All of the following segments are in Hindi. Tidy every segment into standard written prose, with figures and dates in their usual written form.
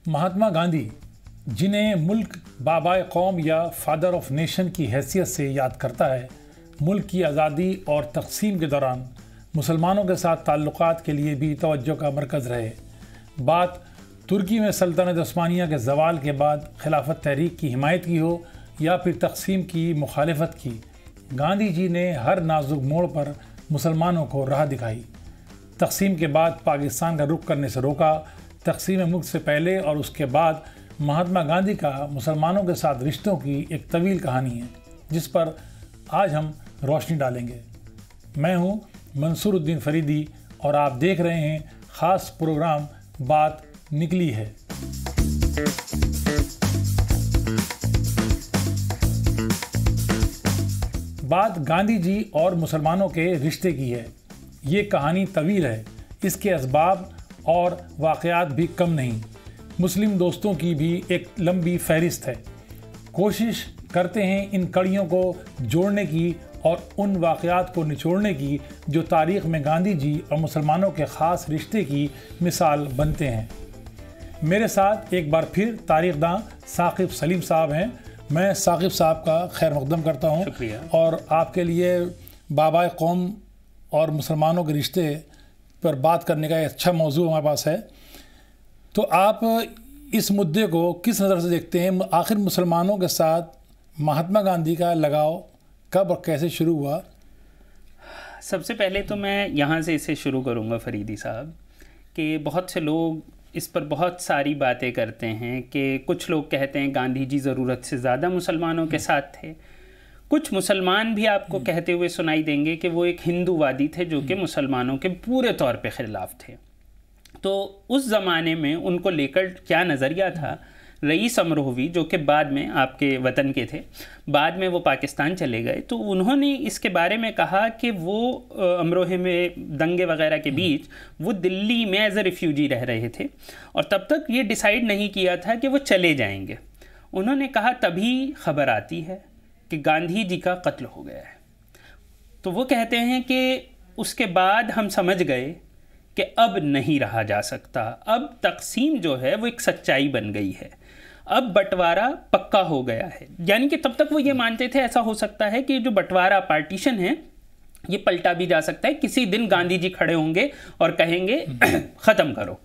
महात्मा गांधी, जिन्हें मुल्क बाबाए कौम या फादर ऑफ नेशन की हैसियत से याद करता है, मुल्क की आज़ादी और तक़सीम के दौरान मुसलमानों के साथ ताल्लुकात के लिए भी तवज्जो का मरकज़ रहे। बात तुर्की में सल्तनत उस्मानिया के ज़वाल के बाद खिलाफत तहरीक की हिमायत की हो या फिर तक़सीम की मुखालिफत की, गांधी जी ने हर नाजुक मोड़ पर मुसलमानों को राह दिखाई। तक़सीम के बाद पाकिस्तान का रुख करने से रोका। तक़सीम मुल्क से पहले और उसके बाद महात्मा गांधी का मुसलमानों के साथ रिश्तों की एक तवील कहानी है, जिस पर आज हम रोशनी डालेंगे। मैं हूं मंसूरुद्दीन फरीदी और आप देख रहे हैं ख़ास प्रोग्राम बात निकली है। बात गांधी जी और मुसलमानों के रिश्ते की है। ये कहानी तवील है, इसके असबाब और वाक़यात भी कम नहीं। मुस्लिम दोस्तों की भी एक लंबी फहरिस्त है। कोशिश करते हैं इन कड़ियों को जोड़ने की और उन वाक़यात को निचोड़ने की जो तारीख़ में गांधी जी और मुसलमानों के ख़ास रिश्ते की मिसाल बनते हैं। मेरे साथ एक बार फिर तारीख़दां साक़िब सलीम साहब हैं। मैं साक़िब साहब का खैर मक़दम करता हूँ और आपके लिए बाबाए कौम और मुसलमानों के रिश्ते पर बात करने का एक अच्छा मौजू हमारे पास है। तो आप इस मुद्दे को किस नज़र से देखते हैं? आखिर मुसलमानों के साथ महात्मा गांधी का लगाव कब और कैसे शुरू हुआ? सबसे पहले तो मैं यहाँ से इसे शुरू करूँगा फरीदी साहब, कि बहुत से लोग इस पर बहुत सारी बातें करते हैं कि कुछ लोग कहते हैं गांधी जी ज़रूरत से ज़्यादा मुसलमानों के साथ थे। कुछ मुसलमान भी आपको कहते हुए सुनाई देंगे कि वो एक हिंदूवादी थे जो कि मुसलमानों के पूरे तौर पे ख़िलाफ़ थे। तो उस ज़माने में उनको लेकर क्या नज़रिया था? रईस अमरोहवी, जो कि बाद में आपके वतन के थे, बाद में वो पाकिस्तान चले गए, तो उन्होंने इसके बारे में कहा कि वो अमरोहे में दंगे वगैरह के बीच वो दिल्ली में एज ए रिफ्यूजी रह रहे थे और तब तक ये डिसाइड नहीं किया था कि वो चले जाएंगे। उन्होंने कहा तभी खबर आती है कि गांधी जी का कत्ल हो गया है। तो वो कहते हैं कि उसके बाद हम समझ गए कि अब नहीं रहा जा सकता, अब तक़सीम जो है वो एक सच्चाई बन गई है, अब बंटवारा पक्का हो गया है। यानी कि तब तक वो ये मानते थे ऐसा हो सकता है कि जो बंटवारा पार्टीशन है ये पलटा भी जा सकता है, किसी दिन गांधी जी खड़े होंगे और कहेंगे ख़त्म करो।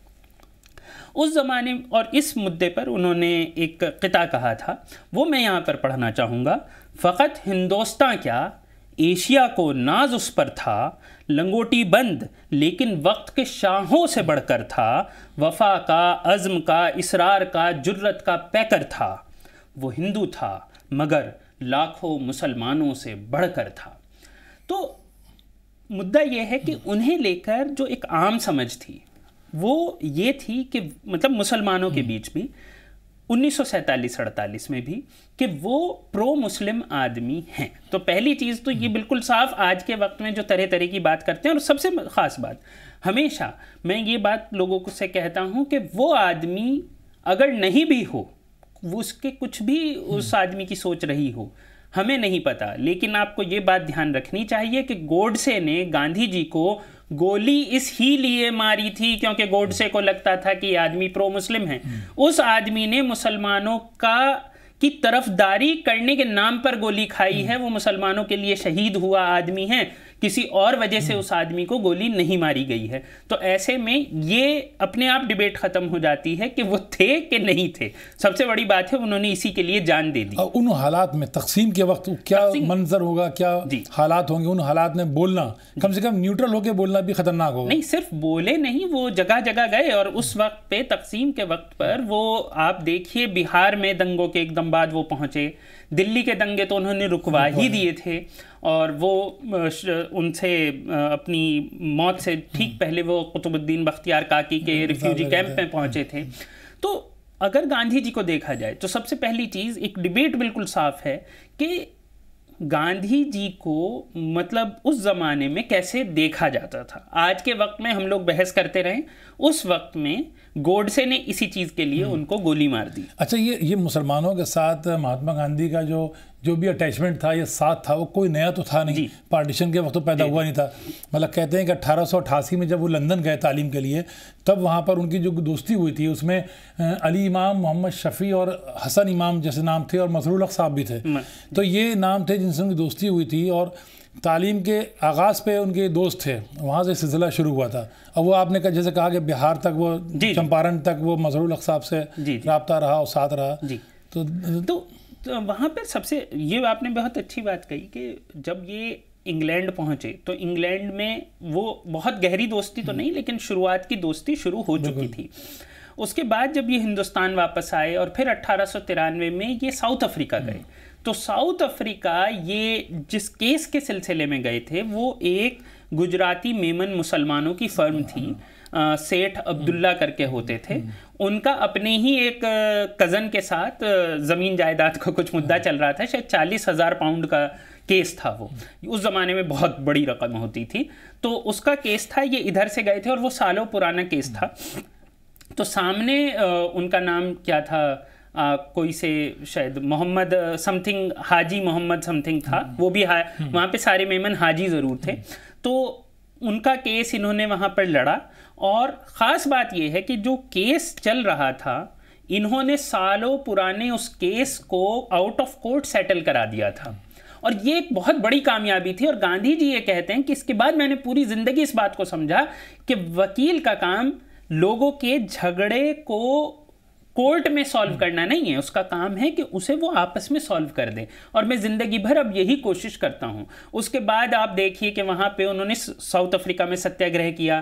उस ज़माने और इस मुद्दे पर उन्होंने एक क़िता कहा था, वो मैं यहाँ पर पढ़ना चाहूँगा। फ़क़त हिंदोस्तां क्या एशिया को नाज उस पर था, लंगोटी बंद लेकिन वक्त के शाहों से बढ़कर था, वफा का, अज़्म का, इसरार का, जुर्रत का पैकर था। वो हिंदू था मगर लाखों मुसलमानों से बढ़कर था। तो मुद्दा ये है कि उन्हें लेकर जो एक आम समझ थी वो ये थी कि मतलब मुसलमानों के बीच भी 1947-48 में भी कि वो प्रो मुस्लिम आदमी हैं। तो पहली चीज़ तो ये बिल्कुल साफ आज के वक्त में जो तरह तरह की बात करते हैं, और सबसे ख़ास बात हमेशा मैं ये बात लोगों को से कहता हूँ कि वो आदमी अगर नहीं भी हो, वो उसके कुछ भी उस आदमी की सोच रही हो, हमें नहीं पता, लेकिन आपको ये बात ध्यान रखनी चाहिए कि गोडसे ने गांधी जी को गोली इस ही लिए मारी थी क्योंकि गोडसे को लगता था कि आदमी प्रो मुस्लिम है। उस आदमी ने मुसलमानों की तरफदारी करने के नाम पर गोली खाई है। वो मुसलमानों के लिए शहीद हुआ आदमी है, किसी और वजह से उस आदमी को गोली नहीं मारी गई है। तो ऐसे में ये अपने आप डिबेट ख़त्म हो जाती है कि वो थे कि नहीं थे। सबसे बड़ी बात है उन्होंने इसी के लिए जान दे दी। उन हालात में तक़सीम के वक्त क्या मंजर होगा, क्या हालात होंगे, उन हालात में बोलना, कम से कम न्यूट्रल होकर बोलना भी ख़तरनाक होगा। नहीं, सिर्फ बोले नहीं, वो जगह जगह गए। और उस वक्त पे तक़सीम के वक्त पर वो आप देखिए बिहार में दंगों के एकदम बाद वो पहुँचे, दिल्ली के दंगे तो उन्होंने रुकवा ही दिए थे और वो उनसे अपनी मौत से ठीक पहले वो कुतुबुद्दीन बख्तियार काकी के रिफ्यूजी कैंप में पहुंचे थे। तो अगर गांधी जी को देखा जाए तो सबसे पहली चीज़, एक डिबेट बिल्कुल साफ है कि गांधी जी को मतलब उस ज़माने में कैसे देखा जाता था। आज के वक्त में हम लोग बहस करते रहें, उस वक्त में गोडसे ने इसी चीज़ के लिए उनको गोली मार दी। अच्छा, ये मुसलमानों के साथ महात्मा गांधी का जो भी अटैचमेंट था, ये साथ था, वो कोई नया तो था नहीं, पार्टीशन के वक्त तो पैदा हुआ नहीं था। मतलब कहते हैं कि 1888 में जब वो लंदन गए तालीम के लिए, तब वहाँ पर उनकी जो दोस्ती हुई थी उसमें अली इमाम, मोहम्मद शफ़ी और हसन इमाम जैसे नाम थे, और मसरूल हक साहब भी थे। तो ये नाम थे जिनसे उनकी दोस्ती हुई थी, और तालीम के आगाज़ पे उनके दोस्त थे, वहाँ से सिलसिला शुरू हुआ था। अब वो आपने जैसे कहा कि बिहार तक, वो चंपारण तक वो मसरूल हक साहब से रब्ता रहा और साथ रहा। तो वहाँ पर सबसे, ये आपने बहुत अच्छी बात कही कि जब ये इंग्लैंड पहुँचे तो इंग्लैंड में वो बहुत गहरी दोस्ती तो नहीं, लेकिन शुरुआत की दोस्ती शुरू हो चुकी थी। उसके बाद जब ये हिंदुस्तान वापस आए और फिर 1893 में ये साउथ अफ्रीका गए, तो साउथ अफ्रीका ये जिस केस के सिलसिले में गए थे वो एक गुजराती मेमन मुसलमानों की फर्म थी, सेठ अब्दुल्ला करके होते थे। उनका अपने ही एक कज़न के साथ ज़मीन जायदाद का कुछ मुद्दा चल रहा था, शायद 40,000 पाउंड का केस था। वो उस ज़माने में बहुत बड़ी रकम होती थी, तो उसका केस था। ये इधर से गए थे और वो सालों पुराना केस था। तो सामने उनका नाम क्या था, कोई से शायद मोहम्मद समथिंग, हाजी मोहम्मद समथिंग था, वो भी वहाँ पे सारे मेमन हाजी ज़रूर थे। तो उनका केस इन्होंने वहाँ पर लड़ा, और ख़ास बात यह है कि जो केस चल रहा था, इन्होंने सालों पुराने उस केस को आउट ऑफ कोर्ट सेटल करा दिया था, और ये एक बहुत बड़ी कामयाबी थी। और गांधी जी ये कहते हैं कि इसके बाद मैंने पूरी ज़िंदगी इस बात को समझा कि वकील का काम लोगों के झगड़े को कोर्ट में सॉल्व करना नहीं है, उसका काम है कि उसे वो आपस में सॉल्व कर दे, और मैं ज़िंदगी भर अब यही कोशिश करता हूँ। उसके बाद आप देखिए कि वहाँ पे उन्होंने साउथ अफ्रीका में सत्याग्रह किया।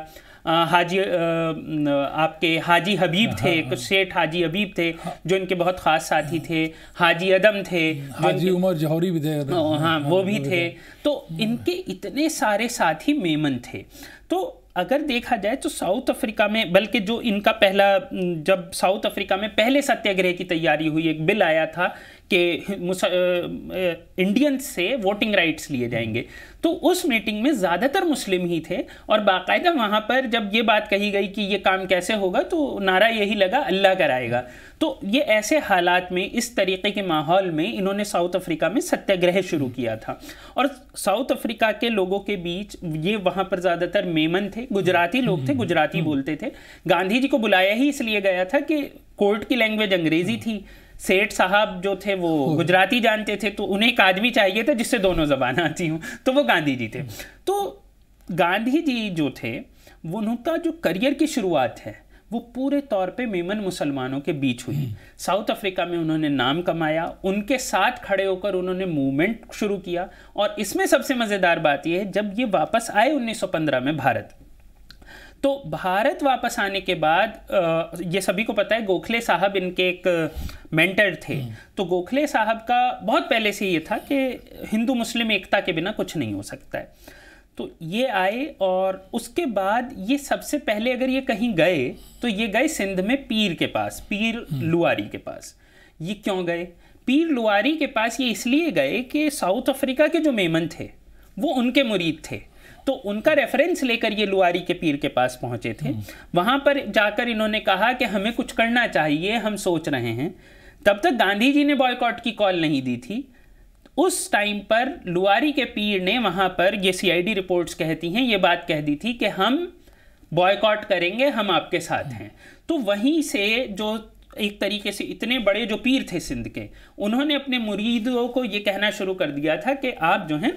आपके हाजी हबीब थे, सेठ हाजी हबीब थे जो इनके बहुत ख़ास साथी थे। हाजी अदम थे, हाजी उमर जौहरी भी थे, हाँ वो भी थे। तो इनके इतने सारे साथी मेमन थे। तो अगर देखा जाए तो साउथ अफ्रीका में, बल्कि जो इनका पहला, जब साउथ अफ्रीका में पहले सत्याग्रह की तैयारी हुई, एक बिल आया था कि इंडियंस से वोटिंग राइट्स लिए जाएंगे, तो उस मीटिंग में ज़्यादातर मुस्लिम ही थे। और बाकायदा वहाँ पर जब ये बात कही गई कि ये काम कैसे होगा, तो नारा यही लगा, अल्लाह कराएगा। तो ये ऐसे हालात में, इस तरीके के माहौल में इन्होंने साउथ अफ्रीका में सत्याग्रह शुरू किया था। और साउथ अफ्रीका के लोगों के बीच, ये वहाँ पर ज़्यादातर मेमन थे, गुजराती लोग थे, गुजराती बोलते थे। गांधी जी को बुलाया ही इसलिए गया था कि कोर्ट की लैंग्वेज अंग्रेज़ी थी, सेठ साहब जो थे वो गुजराती जानते थे, तो उन्हें एक आदमी चाहिए था जिससे दोनों ज़बान आती हूँ, तो वो गांधी जी थे। तो गांधी जी जो थे, वो उनका जो करियर की शुरुआत है वो पूरे तौर पे मेमन मुसलमानों के बीच हुई। साउथ अफ्रीका में उन्होंने नाम कमाया, उनके साथ खड़े होकर उन्होंने मूवमेंट शुरू किया। और इसमें सबसे मज़ेदार बात यह है, जब ये वापस आए 1915 में भारत, तो भारत वापस आने के बाद ये सभी को पता है, गोखले साहब इनके एक मेंटर थे। तो गोखले साहब का बहुत पहले से ये था कि हिंदू मुस्लिम एकता के बिना कुछ नहीं हो सकता है। तो ये आए, और उसके बाद ये सबसे पहले अगर ये कहीं गए तो ये गए सिंध में पीर के पास, पीर लुआरी के पास। ये क्यों गए? पीर लुआरी के पास ये इसलिए गए कि साउथ अफ्रीका के जो मेमन थे वो उनके मुरीद थे, तो उनका रेफरेंस लेकर ये लुआरी के पीर के पास पहुंचे थे। वहाँ पर जाकर इन्होंने कहा कि हमें कुछ करना चाहिए, हम सोच रहे हैं। तब तक गांधी जी ने बॉयकॉट की कॉल नहीं दी थी। उस टाइम पर लुआरी के पीर ने वहाँ पर, ये CID रिपोर्ट्स कहती हैं, ये बात कह दी थी कि हम बॉयकॉट करेंगे, हम आपके साथ हैं। तो वहीं से जो एक तरीके से इतने बड़े जो पीर थे सिंध के, उन्होंने अपने मुरीदों को ये कहना शुरू कर दिया था कि आप जो हैं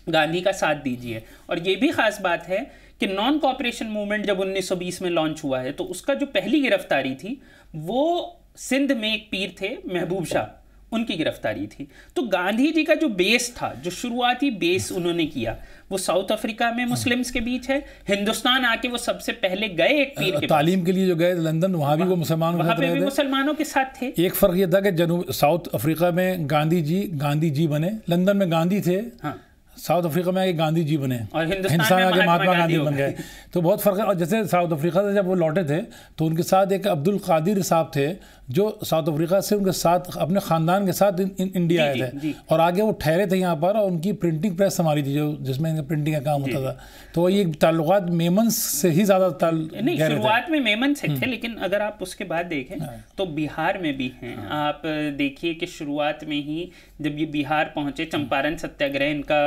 गांधी का साथ दीजिए। और ये भी ख़ास बात है कि नॉन कॉपरेशन मूवमेंट जब 1920 में लॉन्च हुआ है, तो उसका जो पहली गिरफ्तारी थी वो सिंध में एक पीर थे महबूब शाह, उनकी गिरफ्तारी थी। तो गांधी जी का जो बेस था, जो शुरुआती बेस उन्होंने किया, वो साउथ अफ्रीका में मुस्लिम्स के बीच है। हिंदुस्तान आके वो सबसे पहले गए एक पीर के तालीम के लिए जो गए लंदन, वहाँ भी वो मुसलमानों के साथ थे। एक फ़र्क ये था कि साउथ अफ्रीका में गांधी जी बने, लंदन में गांधी थे, हाँ। साउथ अफ्रीका में आके गांधी जी बने और हिंदुस्तान आके महात्मा गांधी बन गए। तो बहुत फ़र्क है। और जैसे साउथ अफ्रीका से जब वो लौटे थे तो उनके साथ एक अब्दुल कादिर साहब थे जो साउथ अफ्रीका से उनके साथ अपने ख़ानदान के साथ इंडिया आए थे और आगे वो ठहरे थे यहाँ पर, और उनकी प्रिंटिंग प्रेस संभाली थी जो जिसमें इनका प्रिंटिंग का काम होता था। तो ये ताल्लुकात मेमन से ही ज़्यादा नहीं, शुरुआत में मेमन से थे, लेकिन अगर आप उसके बाद देखें तो बिहार में भी हैं। आप देखिए कि शुरुआत में ही जब ये बिहार पहुँचे, चंपारण सत्याग्रह इनका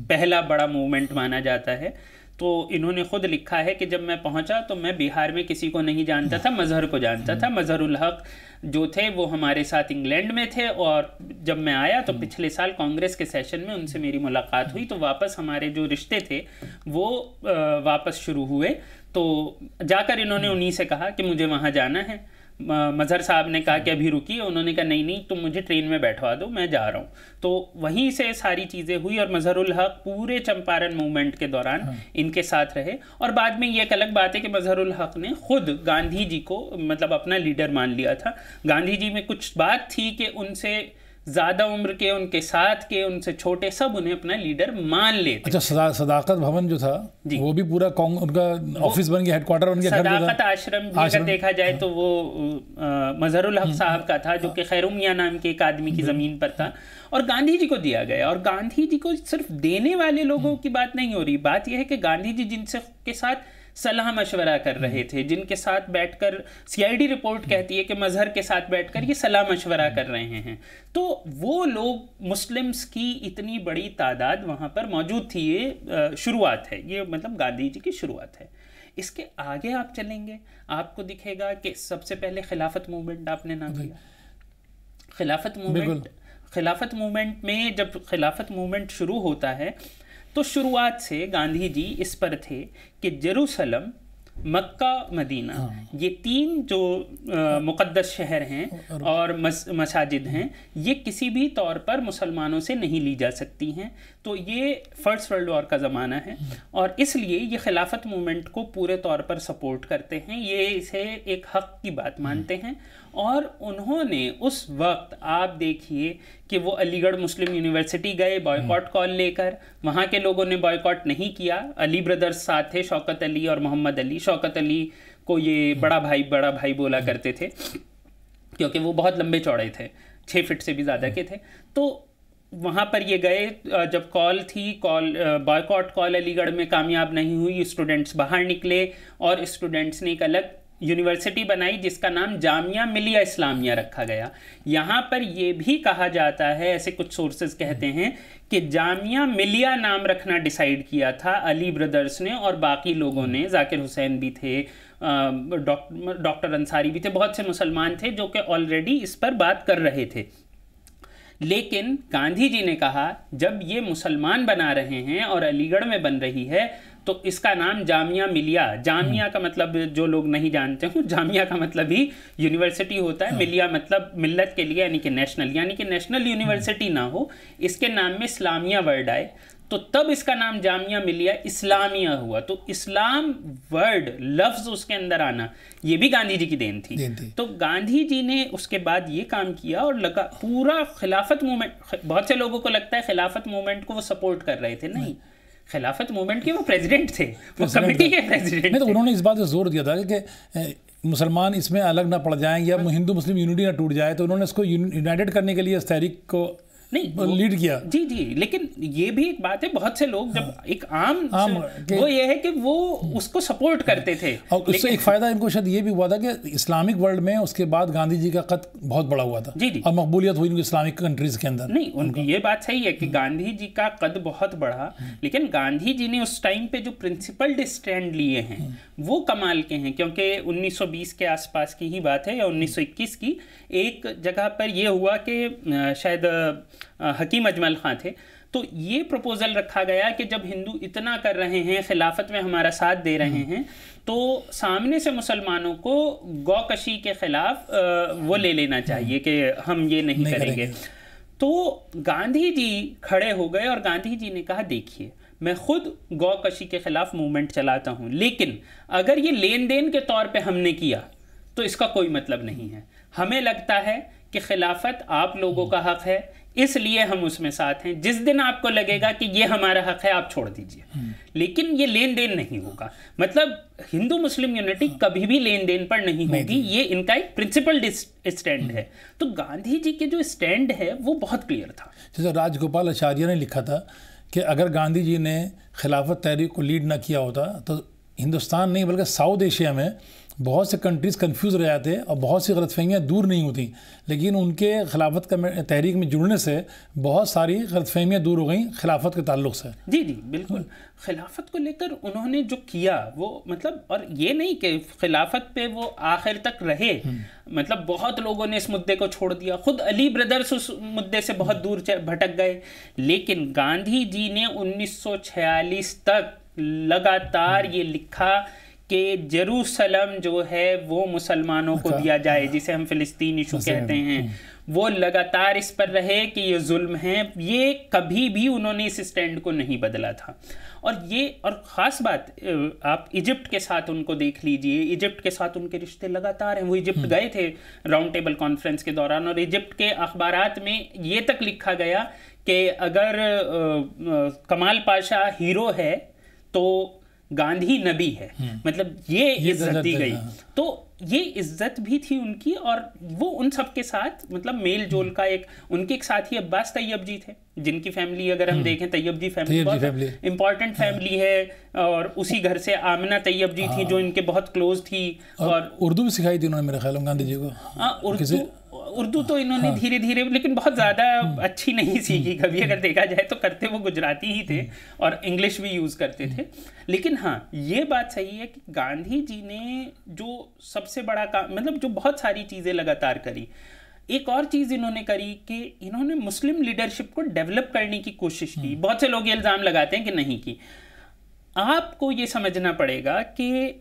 पहला बड़ा मूवमेंट माना जाता है, तो इन्होंने खुद लिखा है कि जब मैं पहुंचा तो मैं बिहार में किसी को नहीं जानता था, मजहर को जानता था। मजहरुल हक जो थे वो हमारे साथ इंग्लैंड में थे, और जब मैं आया तो पिछले साल कांग्रेस के सेशन में उनसे मेरी मुलाकात हुई, तो वापस हमारे जो रिश्ते थे वो वापस शुरू हुए। तो जाकर इन्होंने उन्हीं से कहा कि मुझे वहाँ जाना है। मजहर साहब ने कहा कि अभी रुकिए, उन्होंने कहा नहीं नहीं तुम मुझे ट्रेन में बैठवा दो, मैं जा रहा हूँ। तो वहीं से सारी चीज़ें हुई, और मजहरुल हक पूरे चंपारण मूवमेंट के दौरान इनके साथ रहे। और बाद में ये एक अलग बात है कि मजहरुल हक ने खुद गांधी जी को मतलब अपना लीडर मान लिया था। गांधी जी में कुछ बात थी कि उनसे ज़्यादा उम्र के, उनके साथ के, उनसे छोटे, सब उन्हें अपना लीडर मान लेते। अच्छा, सदाकत भवन जो था वो भी पूरा उनका ऑफिस बन गया, हेडक्वार्टर बन गया। सदाकत आश्रम भी अगर देखा जाए तो वो मजहरुल हक साहब का था, जो कि खैरुमिया नाम के एक आदमी की ज़मीन पर था, और गांधी जी को दिया गया। और गांधी जी को सिर्फ देने वाले लोगों की बात नहीं हो रही, बात यह है कि गांधी जी जिनसे के साथ सलाह मशवरा कर रहे थे, जिनके साथ बैठकर सीआईडी रिपोर्ट कहती है कि मजहर के साथ बैठकर ये सलाह मशवरा कर रहे हैं, तो वो लोग मुस्लिम्स की इतनी बड़ी तादाद वहाँ पर मौजूद थी। ये शुरुआत है, ये मतलब गांधी जी की शुरुआत है। इसके आगे आप चलेंगे, आपको दिखेगा कि सबसे पहले खिलाफत मूवमेंट आपने नाम लिया। खिलाफत मूवमेंट में जब खिलाफत मूवमेंट शुरू होता है तो शुरुआत से गांधी जी इस पर थे कि जेरूसलम, मक्का, मदीना, ये तीन जो मुक़द्दस शहर हैं और मसाजिद हैं, ये किसी भी तौर पर मुसलमानों से नहीं ली जा सकती हैं। तो ये फर्स्ट वर्ल्ड वॉर का ज़माना है, और इसलिए ये खिलाफत मूवमेंट को पूरे तौर पर सपोर्ट करते हैं, ये इसे एक हक़ की बात मानते हैं। और उन्होंने उस वक्त, आप देखिए कि वो अलीगढ़ मुस्लिम यूनिवर्सिटी गए बॉयकॉट कॉल लेकर, वहाँ के लोगों ने बॉयकॉट नहीं किया। अली ब्रदर्स साथ थे, शौकत अली और मोहम्मद अली। शौकत अली को ये बड़ा भाई बोला करते थे, क्योंकि वो बहुत लंबे चौड़े थे, 6 फीट से भी ज़्यादा के थे। तो वहाँ पर ये गए, जब कॉल थी, बॉयकॉट कॉल अलीगढ़ में कामयाब नहीं हुई, स्टूडेंट्स बाहर निकले और स्टूडेंट्स ने एक अलग यूनिवर्सिटी बनाई जिसका नाम जामिया मिलिया इस्लामिया रखा गया। यहाँ पर यह भी कहा जाता है, ऐसे कुछ सोर्सेज कहते हैं कि जामिया मिलिया नाम रखना डिसाइड किया था अली ब्रदर्स ने और बाकी लोगों ने। जाकिर हुसैन भी थे, डॉक्टर अंसारी भी थे, बहुत से मुसलमान थे जो कि ऑलरेडी इस पर बात कर रहे थे। लेकिन गांधी जी ने कहा जब ये मुसलमान बना रहे हैं और अलीगढ़ में बन रही है तो इसका नाम जामिया मिलिया, जामिया का मतलब जो लोग नहीं जानते हो, जामिया का मतलब ही यूनिवर्सिटी होता है, मिलिया मतलब मिल्लत के लिए, यानी कि नेशनल यूनिवर्सिटी ना हो, इसके नाम में इस्लामिया वर्ड आए, तो तब इसका नाम जामिया मिलिया इस्लामिया हुआ। तो इस्लाम वर्ड, लफ्ज़ उसके अंदर आना, ये भी गांधी जी की देन थी। तो गांधी जी ने उसके बाद ये काम किया और लगा पूरा खिलाफत मूवमेंट। बहुत से लोगों को लगता है खिलाफत मूवमेंट को वो सपोर्ट कर रहे थे, नहीं, खिलाफत मूवमेंट के वो प्रेसिडेंट थे, वो कमेटी के प्रेसिडेंट थे। तो उन्होंने इस बात पर जोर दिया था कि मुसलमान इसमें अलग ना पड़ जाएं या हिंदू मुस्लिम यूनिटी ना टूट जाए, तो उन्होंने इसको यूनाइटेड करने के लिए इस तहरीक को नहीं लीड किया। जी, लेकिन ये भी एक बात है, बहुत से लोग जब एक आम वो ये है कि वो उसको सपोर्ट करते थे, और उससे एक फ़ायदा इनको शायद ये भी हुआ था कि इस्लामिक वर्ल्ड में उसके बाद गांधी जी का कद बहुत बड़ा हुआ था। जी, और मकबूलियत हुई उनकी इस्लामिक कंट्रीज के अंदर। नहीं, उनकी ये बात सही है कि गांधी जी का कद बहुत बढ़ा, लेकिन गांधी जी ने उस टाइम पे जो प्रिंसिपल्ड स्टैंड लिए हैं वो कमाल के हैं, क्योंकि 1920 के आसपास की ही बात है या 1921 की, एक जगह पर यह हुआ कि शायद हकीम अजमल खां थे, तो ये प्रपोजल रखा गया कि जब हिंदू इतना कर रहे हैं, खिलाफत में हमारा साथ दे रहे हैं, तो सामने से मुसलमानों को गौकशी के खिलाफ वो ले लेना चाहिए कि हम ये नहीं करेंगे। तो गांधी जी खड़े हो गए और गांधी जी ने कहा देखिए मैं खुद गौकशी के खिलाफ मूवमेंट चलाता हूँ, लेकिन अगर ये लेन देन के तौर पे हमने किया तो इसका कोई मतलब नहीं है। हमें लगता है कि खिलाफत आप लोगों का हक है, इसलिए हम उसमें साथ हैं। जिस दिन आपको लगेगा कि ये हमारा हक है, आप छोड़ दीजिए, लेकिन ये लेन देन नहीं होगा। मतलब हिंदू मुस्लिम यूनिटी कभी भी लेन देन पर नहीं होगी, ये इनका एक प्रिंसिपल स्टैंड है। तो गांधी जी के जो स्टैंड है वो बहुत क्लियर था। जैसे राजगोपाल आचार्य ने लिखा था कि अगर गांधी जी ने खिलाफत तहरीक को लीड ना किया होता तो हिंदुस्तान नहीं बल्कि साउथ एशिया में बहुत से कंट्रीज़ कंफ्यूज रह जाते और बहुत सी गलतफहमियाँ दूर नहीं होती, लेकिन उनके खिलाफत का तहरीक में जुड़ने से बहुत सारी गलतफहमियाँ दूर हो गई खिलाफत के ताल्लुक से। जी जी बिल्कुल। खिलाफत को लेकर उन्होंने जो किया वो मतलब, और ये नहीं कि खिलाफत पे वो आखिर तक रहे, मतलब बहुत लोगों ने इस मुद्दे को छोड़ दिया, खुद अली ब्रदर्स उस मुद्दे से बहुत दूर भटक गए, लेकिन गांधी जी ने 1946 तक लगातार ये लिखा कि जेरूसलम जो है वो मुसलमानों को दिया जाए, जिसे हम फिलिस्तीन इशू कहते हैं। वो लगातार इस पर रहे कि ये जुल्म है, ये कभी भी उन्होंने इस स्टैंड को नहीं बदला था। और ख़ास बात, आप इजिप्ट के साथ उनको देख लीजिए, इजिप्ट के साथ उनके रिश्ते लगातार हैं। वो इजिप्ट गए थे राउंड टेबल कॉन्फ्रेंस के दौरान, और इजिप्ट के अखबारात में ये तक लिखा गया कि अगर कमाल पाशा हीरो है तो गांधी नबी है। मतलब ये इज्जत दी गई। तो ये इज्जत भी थी उनकी, और वो उन सब के साथ मतलब मेल जोल का उनके एक साथी अब्बास तैयब जी थे, जिनकी फैमिली अगर हम देखें, तैयब जी फैमिली बहुत इंपॉर्टेंट फैमिली है, और उसी घर से आमिना तैयब जी थी जो इनके बहुत क्लोज थी, और उर्दू भी सिखाई थी उन्होंने मेरे ख्याल में गांधी जी को। उर्दू तो इन्होंने धीरे धीरे, लेकिन बहुत ज़्यादा अच्छी नहीं सीखी कभी, अगर देखा जाए तो करते वो गुजराती ही थे और इंग्लिश भी यूज़ करते थे। लेकिन हाँ, ये बात सही है कि गांधी जी ने जो सबसे बड़ा काम, मतलब जो बहुत सारी चीज़ें लगातार करी, एक और चीज़ इन्होंने करी कि इन्होंने मुस्लिम लीडरशिप को डेवलप करने की कोशिश की। बहुत से लोग ये इल्ज़ाम लगाते हैं कि नहीं की। आपको ये समझना पड़ेगा कि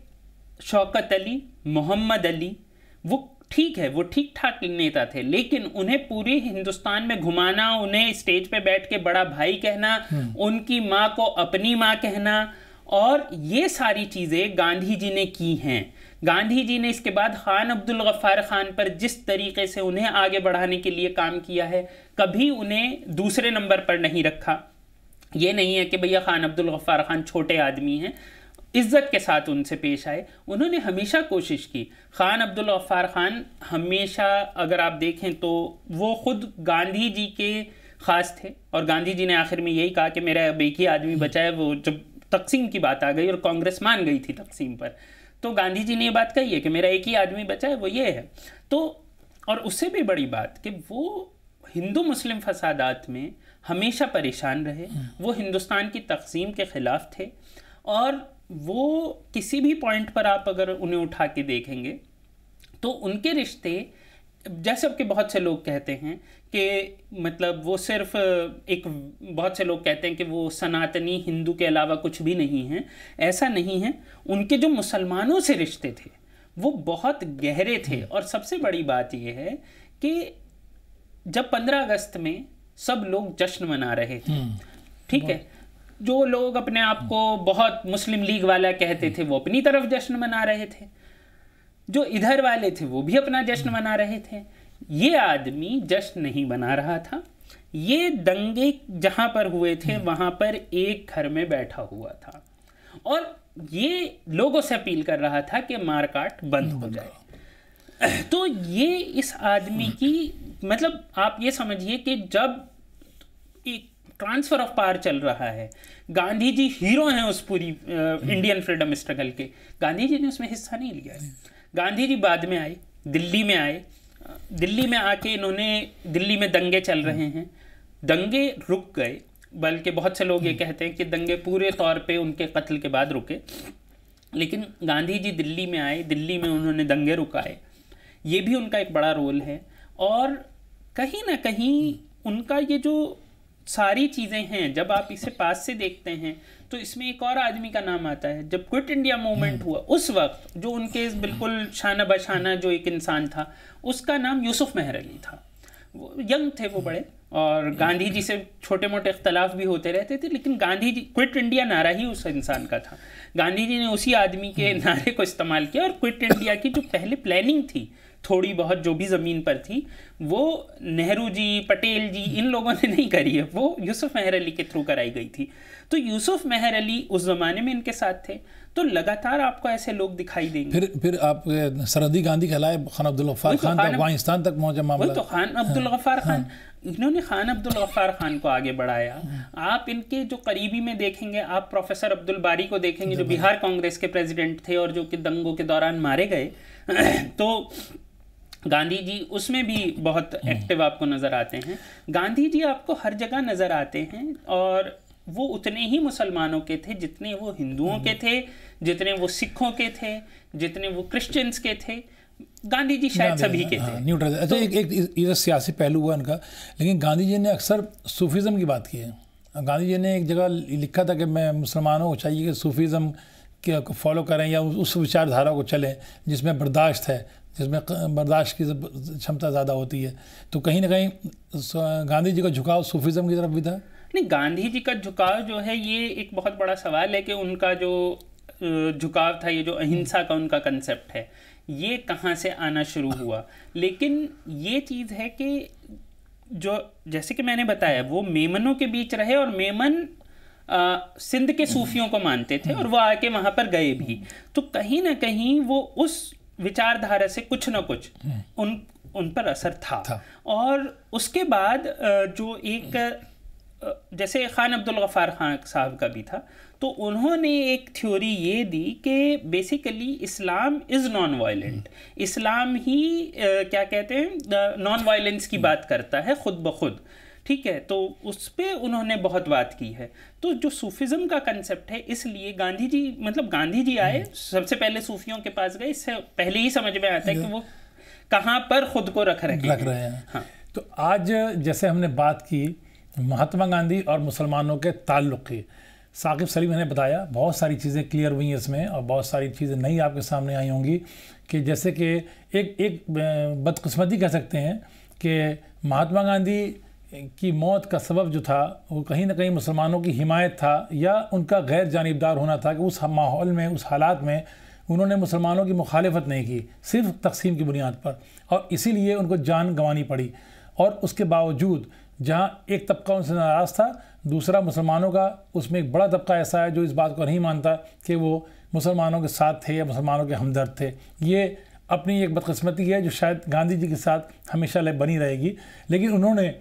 शौकत अली, मोहम्मद अली, वो ठीक है, वो ठीक ठाक नेता थे, लेकिन उन्हें पूरे हिंदुस्तान में घुमाना, उन्हें स्टेज पे बैठ के बड़ा भाई कहना, उनकी माँ को अपनी माँ कहना, और ये सारी चीज़ें गांधी जी ने की हैं। गांधी जी ने इसके बाद खान अब्दुल गफ्फार खान पर जिस तरीके से उन्हें आगे बढ़ाने के लिए काम किया है, कभी उन्हें दूसरे नंबर पर नहीं रखा। ये नहीं है कि भैया खान अब्दुल गफ्फार खान छोटे आदमी हैं, इज्जत के साथ उनसे पेश आए। उन्होंने हमेशा कोशिश की। खान अब्दुल गफ्फार खान हमेशा, अगर आप देखें तो वो खुद गांधी जी के ख़ास थे, और गांधी जी ने आखिर में यही कहा कि मेरा अब एक ही आदमी बचा है। वो जब तकसीम की बात आ गई और कांग्रेस मान गई थी तकसीम पर, तो गांधी जी ने ये बात कही है कि मेरा एक ही आदमी बचा है, वो ये है। तो और उससे भी बड़ी बात कि वो हिंदू मुस्लिम फसादात में हमेशा परेशान रहे, वो हिंदुस्तान की तकसीम के ख़िलाफ़ थे, और वो किसी भी पॉइंट पर आप अगर उन्हें उठा के देखेंगे तो उनके रिश्ते, जैसे कि बहुत से लोग कहते हैं कि मतलब वो सिर्फ एक, बहुत से लोग कहते हैं कि वो सनातनी हिंदू के अलावा कुछ भी नहीं है। ऐसा नहीं है। उनके जो मुसलमानों से रिश्ते थे वो बहुत गहरे थे। और सबसे बड़ी बात ये है कि जब 15 अगस्त में सब लोग जश्न मना रहे थे, ठीक है, जो लोग अपने आप को बहुत मुस्लिम लीग वाला कहते थे वो अपनी तरफ जश्न मना रहे थे, जो इधर वाले थे वो भी अपना जश्न मना रहे थे। ये आदमी जश्न नहीं मना रहा था। ये दंगे जहां पर हुए थे वहां पर एक घर में बैठा हुआ था, और ये लोगों से अपील कर रहा था कि मारकाट बंद हो जाए। तो ये इस आदमी की, मतलब आप ये समझिए कि जब एक ट्रांसफर ऑफ पावर चल रहा है, गांधी जी हीरो हैं उस पूरी इंडियन फ्रीडम स्ट्रगल के, गांधी जी ने उसमें हिस्सा नहीं लिया है। गांधी जी बाद में आए, दिल्ली में आए, दिल्ली में आके इन्होंने, दिल्ली में दंगे चल रहे हैं, दंगे रुक गए, बल्कि बहुत से लोग ये कहते हैं कि दंगे पूरे तौर पे उनके कत्ल के बाद रुके, लेकिन गांधी जी दिल्ली में आए, दिल्ली में उन्होंने दंगे रुकाए। ये भी उनका एक बड़ा रोल है। और कहीं ना कहीं उनका ये जो सारी चीज़ें हैं, जब आप इसे पास से देखते हैं तो इसमें एक और आदमी का नाम आता है। जब क्विट इंडिया मूवमेंट हुआ उस वक्त जो उनके बिल्कुल शाना बशाना जो एक इंसान था, उसका नाम यूसुफ मेहर अली था। वो यंग थे वो बड़े, और गांधी जी से छोटे मोटे इख्तलाफ भी होते रहते थे, लेकिन गांधी जी, क्विट इंडिया नारा ही उस इंसान का था। गांधी जी ने उसी आदमी के नारे को इस्तेमाल किया, और क्विट इंडिया की जो पहले प्लानिंग थी थोड़ी बहुत जो भी ज़मीन पर थी, वो नेहरू जी, पटेल जी, इन लोगों ने नहीं करी है, वो यूसुफ मेहर अली के थ्रू कराई गई थी। तो यूसुफ मेहर अली उस ज़माने में इनके साथ थे, तो लगातार आपको ऐसे लोग दिखाई देंगे। फिर आप सरहदी गांधी कहलाए, खान अब्दुल गफ्फार खान तक अफगानिस्तान तक पहुंचा मामला। तो खान अब्दुल गफ्फार खान, इन्होंने खान अब्दुल गफ्फार खान को आगे बढ़ाया। आप इनके जो करीबी में देखेंगे, आप प्रोफेसर अब्दुल बारी को देखेंगे जो बिहार कांग्रेस के प्रेसिडेंट थे और जो कि दंगों के दौरान मारे गए। तो गांधी जी उसमें भी बहुत एक्टिव आपको नज़र आते हैं। गांधी जी आपको हर जगह नज़र आते हैं, और वो उतने ही मुसलमानों के थे जितने वो हिंदुओं के थे, जितने वो सिखों के थे, जितने वो क्रिश्चियंस के थे। गांधी जी शायद सभी के थे, न्यूट्रल। अच्छा, एक सियासी पहलू हुआ उनका, लेकिन गांधी जी ने अक्सर सूफीज़म की बात की है। गांधी जी ने एक जगह लिखा था कि मैं मुसलमानों को चाहिए कि सूफीज़म के फॉलो करें या उस विचारधारा को चलें जिसमें बर्दाश्त है, जिसमें बर्दाश्त की क्षमता ज़्यादा होती है। तो कहीं ना कहीं गांधी जी का झुकाव सूफीज़म की तरफ भी था। नहीं, गांधी जी का झुकाव जो है ये एक बहुत बड़ा सवाल है कि उनका जो झुकाव था, ये जो अहिंसा का उनका कंसेप्ट है, ये कहाँ से आना शुरू हुआ। लेकिन ये चीज़ है कि जो, जैसे कि मैंने बताया, वो मेमनों के बीच रहे, और मेमन सिंध के सूफियों को मानते थे, और वो आके वहाँ पर गए भी। तो कहीं ना कहीं वो उस विचारधारा से कुछ ना कुछ उन पर असर था। और उसके बाद जो एक, जैसे खान अब्दुल गफ्फार खान साहब का भी था, तो उन्होंने एक थ्योरी ये दी कि basically Islam is non violent. इस्लाम ही क्या कहते हैं, नॉन वायलेंस की बात करता है खुद ब खुद। ठीक है, तो उस पर उन्होंने बहुत बात की है। तो जो सूफिज़म का कंसेप्ट है, इसलिए गांधी जी, मतलब गांधी जी आए, सबसे पहले सूफियों के पास गए, इससे पहले ही समझ में आता है कि वो कहाँ पर खुद को रख रहे हैं। हाँ। तो आज जैसे हमने बात की महात्मा गांधी और मुसलमानों के ताल्लुक़ की, साकिब सलीम ने बताया, बहुत सारी चीज़ें क्लियर हुई हैं इसमें, और बहुत सारी चीज़ें नई आपके सामने आई होंगी। कि जैसे कि एक बदकिस्मती कह सकते हैं कि महात्मा गांधी की मौत का सबब जो था वो कहीं ना कहीं मुसलमानों की हिमायत था, या उनका गैर जानिबदार होना था कि उस माहौल में, उस हालात में उन्होंने मुसलमानों की मुखालिफत नहीं की, सिर्फ तकसीम की बुनियाद पर, और इसीलिए उनको जान गंवानी पड़ी। और उसके बावजूद जहाँ एक तबका उनसे नाराज़ था, दूसरा मुसलमानों का, उसमें एक बड़ा तबका ऐसा है जो इस बात को नहीं मानता कि वो मुसलमानों के साथ थे या मुसलमानों के हमदर्द थे। ये अपनी एक बदकिस्मती है जो शायद गांधी जी के साथ हमेशा बनी रहेगी। लेकिन उन्होंने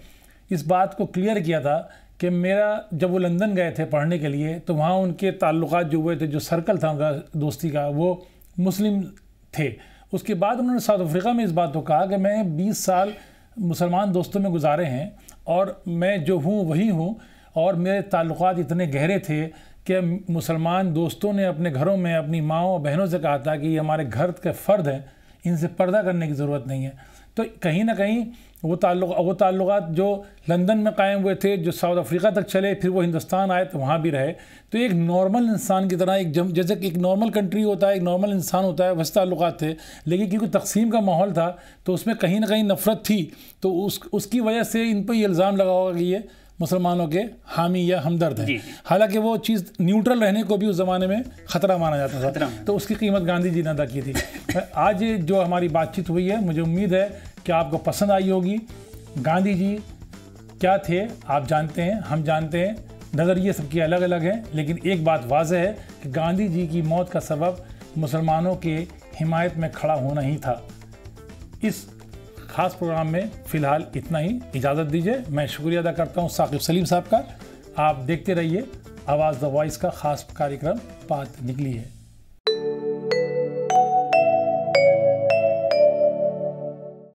इस बात को क्लियर किया था कि मेरा, जब वो लंदन गए थे पढ़ने के लिए, तो वहाँ उनके ताल्लुकात जो हुए थे, जो सर्कल था उनका दोस्ती का, वो मुस्लिम थे। उसके बाद उन्होंने साउथ अफ्रीका में इस बात को कहा कि मैं 20 साल मुसलमान दोस्तों में गुजारे हैं, और मैं जो हूँ वही हूँ, और मेरे ताल्लुकात इतने गहरे थे कि मुसलमान दोस्तों ने अपने घरों में अपनी माँओं और बहनों से कहा था कि ये हमारे घर के फ़र्द हैं, इनसे पर्दा करने की ज़रूरत नहीं है। तो कहीं ना कहीं वो ताल्लुकात जो लंदन में कायम हुए थे, जो साउथ अफ्रीका तक चले, फिर वो हिंदुस्तान आए तो वहाँ भी रहे। तो एक नॉर्मल इंसान की तरह, जैसे कि एक नॉर्मल कंट्री होता है, एक नॉर्मल इंसान होता है, वैसे ताल्लुकात थे। लेकिन क्योंकि तकसीम का माहौल था तो उसमें कहीं ना कहीं नफ़रत थी, तो उसकी वजह से इन पर ये इल्ज़ाम लगा होगा कि ये मुसलमानों के हामी या हमदर्द हैं। हालांकि वो चीज़ न्यूट्रल रहने को भी उस ज़माने में ख़तरा माना जाता था, तो उसकी कीमत गांधी जी ने अदा की थी। आज जो हमारी बातचीत हुई है, मुझे उम्मीद है कि आपको पसंद आई होगी। गांधी जी क्या थे आप जानते हैं, हम जानते हैं, नज़रिए सबके अलग अलग हैं, लेकिन एक बात वाज़ेह है कि गांधी जी की मौत का सबब मुसलमानों के हिमायत में खड़ा होना ही था। इस खास प्रोग्राम में फ़िलहाल इतना ही, इजाज़त दीजिए। मैं शुक्रिया अदा करता हूँ साकिब सलीम साहब का। आप देखते रहिए आवाज़ द वॉइस का ख़ास कार्यक्रम बात निकली है।